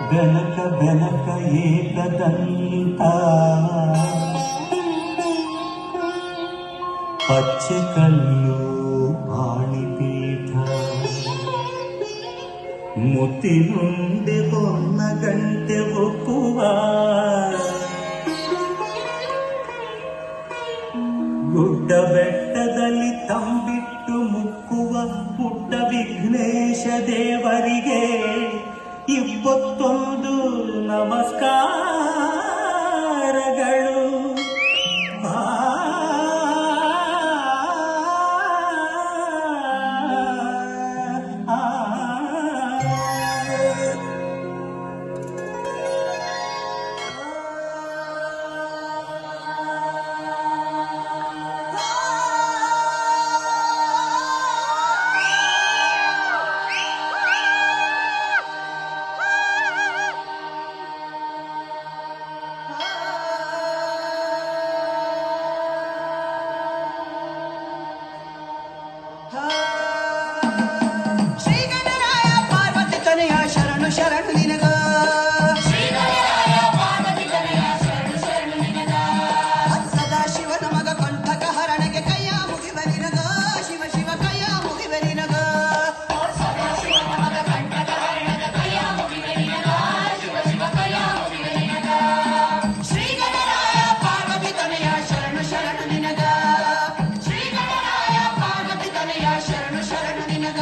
ಬೆನಕ ಬೆನಕ ಏಕದಂತ ಪಚ್ಚೆ ಕಲ್ಲು ಆಣಿಪೀಠ ಮುತ್ತಿನುಂಡೆ ಹೊನ್ನ ಗಂಟೆ ಒಪ್ಪುವ ಗುಡ್ಡ ಬೆಟ್ಟದಲ್ಲಿ ತಂಬಿಟ್ಟು ಮುಕ್ಕುವ ಪುಟ್ಟ ವಿಘ್ನೇಶ ದೇವರಿಗೆ ಇಪ್ಪತ್ತೊಂದು ನಮಸ್ಕಾರಗಳು. ಶರಣು ನಿನಗ ಸದಾ ಶಿವನ ಮಗ ಕಂಠಕ ಹರಣಗೆ ಕೈಯ ಮುಗಿವ ನಿನಗ ಶಿವ ಶಿವ ಕೈಯ ಮುಗಿವ ನಿನಗ ಶ್ರೀ ಗಣರಾಯ ಪಾರ್ವತಿ ತನಯ ಶರಣು ಶರಣು ನಿನಗ ಶ್ರೀ ಗಣರಾಯ ಪಾರ್ವತಿ ತನಯ ಶರಣು ಶರಣು ನಿನಗ